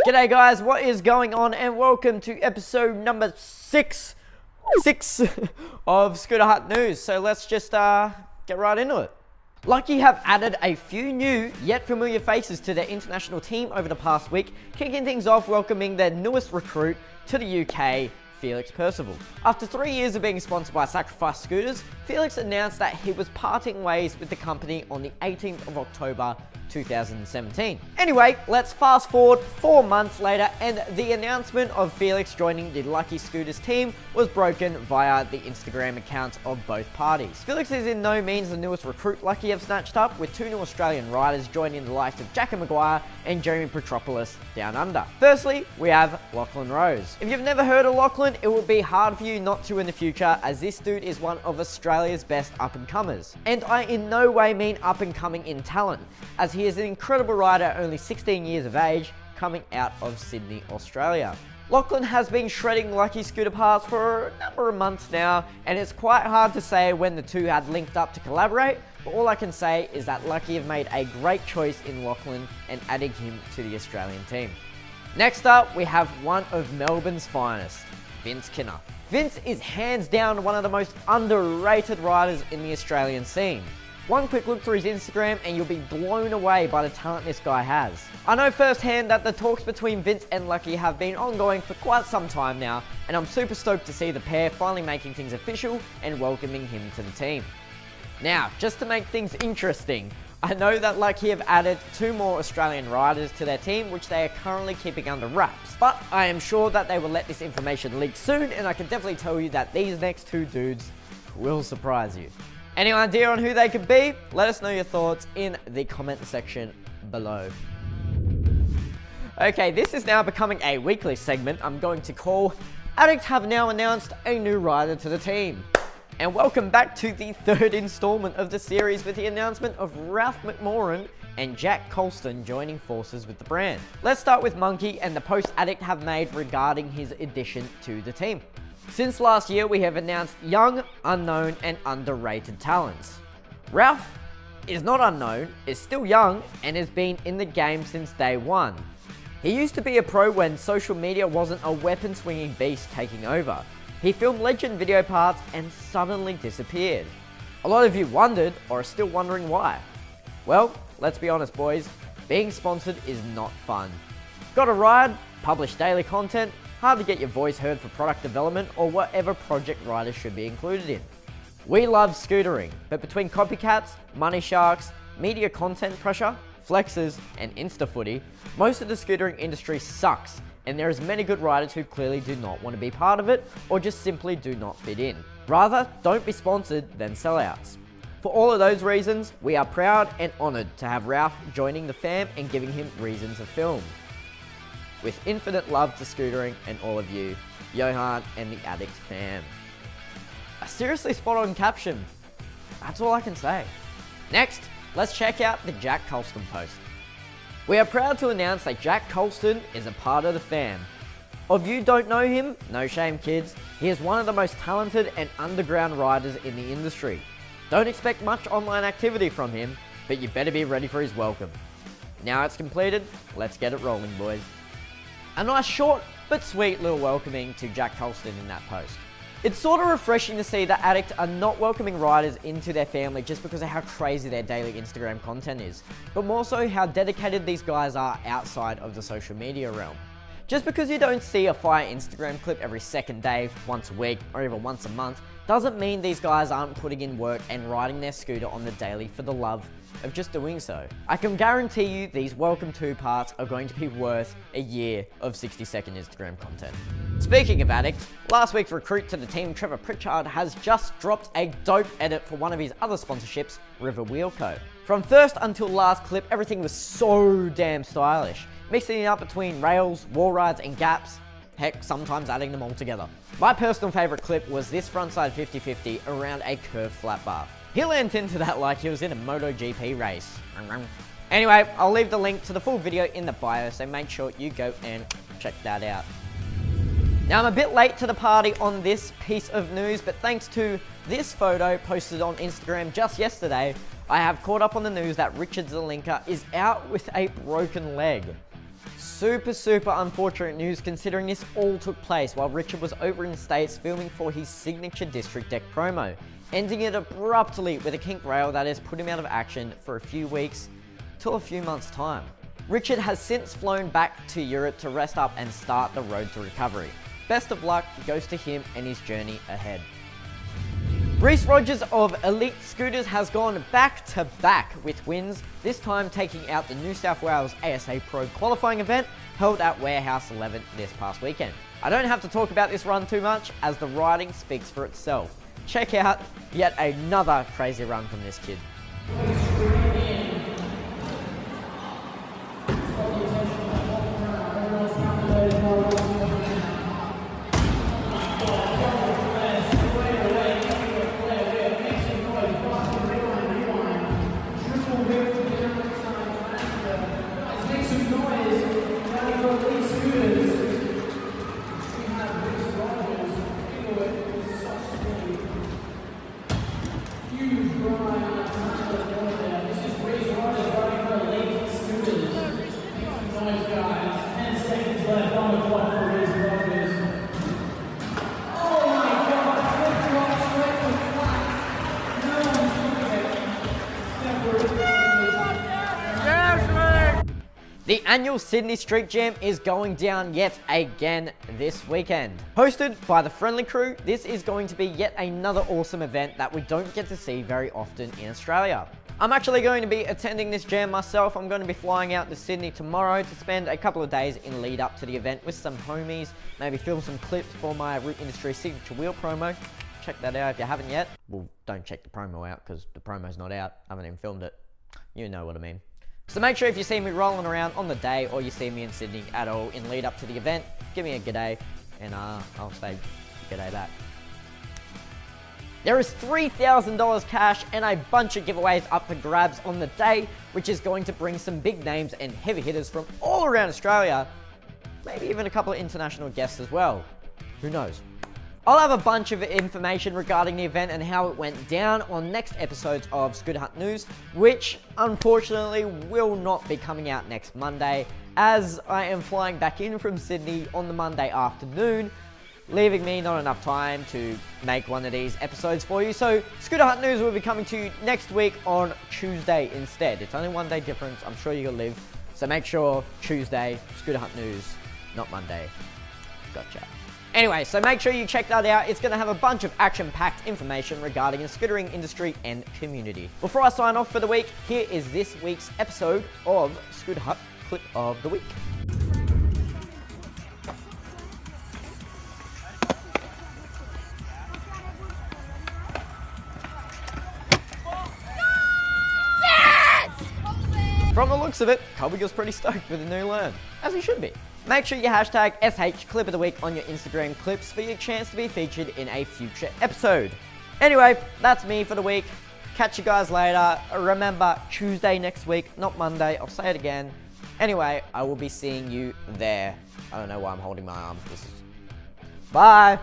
G'day guys, what is going on, and welcome to episode number 6 of Scooter Hut News. So let's just get right into it. Lucky have added a few new yet familiar faces to their international team over the past week, kicking things off welcoming their newest recruit to the UK, Felix Percival. After 3 years of being sponsored by Sacrifice Scooters, Felix announced that he was parting ways with the company on the 18th of October 2017. Anyway, let's fast forward 4 months later, and the announcement of Felix joining the Lucky Scooters team was broken via the Instagram accounts of both parties. Felix is in no means the newest recruit Lucky have snatched up, with 2 new Australian riders joining the likes of Jack Maguire and Jeremy Petropoulos down under. Firstly, we have Lachlan Rose. If you've never heard of Lachlan, it will be hard for you not to in the future, as this dude is one of Australia's best up-and-comers. And I in no way mean up-and-coming in talent, as he is an incredible rider, only 16 years of age, coming out of Sydney, Australia. Lachlan has been shredding Lucky scooter parts for a number of months now, and it's quite hard to say when the two had linked up to collaborate, but all I can say is that Lucky have made a great choice in Lachlan and adding him to the Australian team. Next up, we have one of Melbourne's finest, Vince Kinner. Vince is hands down one of the most underrated riders in the Australian scene. One quick look through his Instagram and you'll be blown away by the talent this guy has. I know firsthand that the talks between Vince and Lucky have been ongoing for quite some time now, and I'm super stoked to see the pair finally making things official and welcoming him to the team. Now, just to make things interesting, I know that Lucky have added 2 more Australian riders to their team, which they are currently keeping under wraps. But I am sure that they will let this information leak soon, and I can definitely tell you that these next 2 dudes will surprise you. Any idea on who they could be? Let us know your thoughts in the comment section below. Okay, this is now becoming a weekly segment I'm going to call Addict have now announced a new rider to the team. And welcome back to the 3rd installment of the series with the announcement of Ralph McMoran and Jack Colston joining forces with the brand. Let's start with Monkey and the post Addict have made regarding his addition to the team. Since last year, we have announced young, unknown, and underrated talents. Ralph is not unknown, is still young, and has been in the game since day one. He used to be a pro when social media wasn't a weapon-swinging beast taking over. He filmed legend video parts and suddenly disappeared. A lot of you wondered, or are still wondering why. Well, let's be honest boys, being sponsored is not fun. Got a ride, publish daily content, hard to get your voice heard for product development or whatever project riders should be included in. We love scootering, but between copycats, money sharks, media content pressure, flexes, and Insta footy, most of the scootering industry sucks, and there is many good riders who clearly do not want to be part of it or just simply do not fit in. Rather, don't be sponsored than sellouts. For all of those reasons, we are proud and honoured to have Ralph joining the fam and giving him reason to film. With infinite love to scootering and all of you, Johan and the Addict fam. A seriously spot on caption. That's all I can say. Next, let's check out the Jack Colston post. We are proud to announce that Jack Colston is a part of the fam. If you don't know him, no shame kids, he is one of the most talented and underground riders in the industry. Don't expect much online activity from him, but you better be ready for his welcome. Now it's completed, let's get it rolling boys. A nice short but sweet little welcoming to Jack Colston in that post. It's sort of refreshing to see that Addict are not welcoming riders into their family just because of how crazy their daily Instagram content is, but more so how dedicated these guys are outside of the social media realm. Just because you don't see a fire Instagram clip every second day, once a week, or even once a month, doesn't mean these guys aren't putting in work and riding their scooter on the daily for the love of just doing so. I can guarantee you these welcome 2 parts are going to be worth a year of 60-second Instagram content. Speaking of Addict, last week's recruit to the team, Trevor Pritchard, has just dropped a dope edit for one of his other sponsorships, River Wheel Co. From first until last clip, everything was so damn stylish, mixing it up between rails, wall rides, and gaps. Heck, sometimes adding them all together. My personal favourite clip was this frontside 50-50 around a curved flat bar. He leaned into that like he was in a MotoGP race. Anyway, I'll leave the link to the full video in the bio, so make sure you go and check that out. Now, I'm a bit late to the party on this piece of news, but thanks to this photo posted on Instagram just yesterday, I have caught up on the news that Richard Zelinka is out with a broken leg. Super unfortunate news considering this all took place while Richard was over in the States filming for his signature District Deck promo, ending it abruptly with a kink rail that has put him out of action for a few weeks to a few months' time. Richard has since flown back to Europe to rest up and start the road to recovery. Best of luck goes to him and his journey ahead. Rhys Rogers of Elite Scooters has gone back-to-back with wins, this time taking out the New South Wales ASA Pro qualifying event held at Warehouse 11 this past weekend. I don't have to talk about this run too much as the riding speaks for itself. Check out yet another crazy run from this kid. The annual Sydney Street Jam is going down yet again this weekend. Hosted by the Friendly Crew, this is going to be yet another awesome event that we don't get to see very often in Australia. I'm actually going to be attending this jam myself. I'm going to be flying out to Sydney tomorrow to spend a couple of days in lead up to the event with some homies, maybe film some clips for my Root Industry signature wheel promo. Check that out if you haven't yet. Well, don't check the promo out because the promo's not out. I haven't even filmed it. You know what I mean. So make sure if you see me rolling around on the day or you see me in Sydney at all in lead up to the event, give me a g'day and I'll say g'day back. There is $3,000 cash and a bunch of giveaways up for grabs on the day, which is going to bring some big names and heavy hitters from all around Australia, maybe even a couple of international guests as well. Who knows? I'll have a bunch of information regarding the event and how it went down on next episodes of Scooter Hut News, which unfortunately will not be coming out next Monday, as I am flying back in from Sydney on the Monday afternoon, leaving me not enough time to make one of these episodes for you. So Scooter Hut News will be coming to you next week on Tuesday instead. It's only one day difference, I'm sure you'll live. So make sure Tuesday, Scooter Hut News, not Monday. Gotcha. Anyway, so make sure you check that out. It's going to have a bunch of action-packed information regarding the scootering industry and community. Before I sign off for the week, here is this week's episode of Scooter Hut Clip of the Week. From the looks of it, Colby was pretty stoked with the new learn, as he should be. Make sure you hashtag #Clip of the Week on your Instagram clips for your chance to be featured in a future episode. Anyway, that's me for the week. Catch you guys later. Remember, Tuesday next week, not Monday. I'll say it again. Anyway, I will be seeing you there. I don't know why I'm holding my arm. Bye.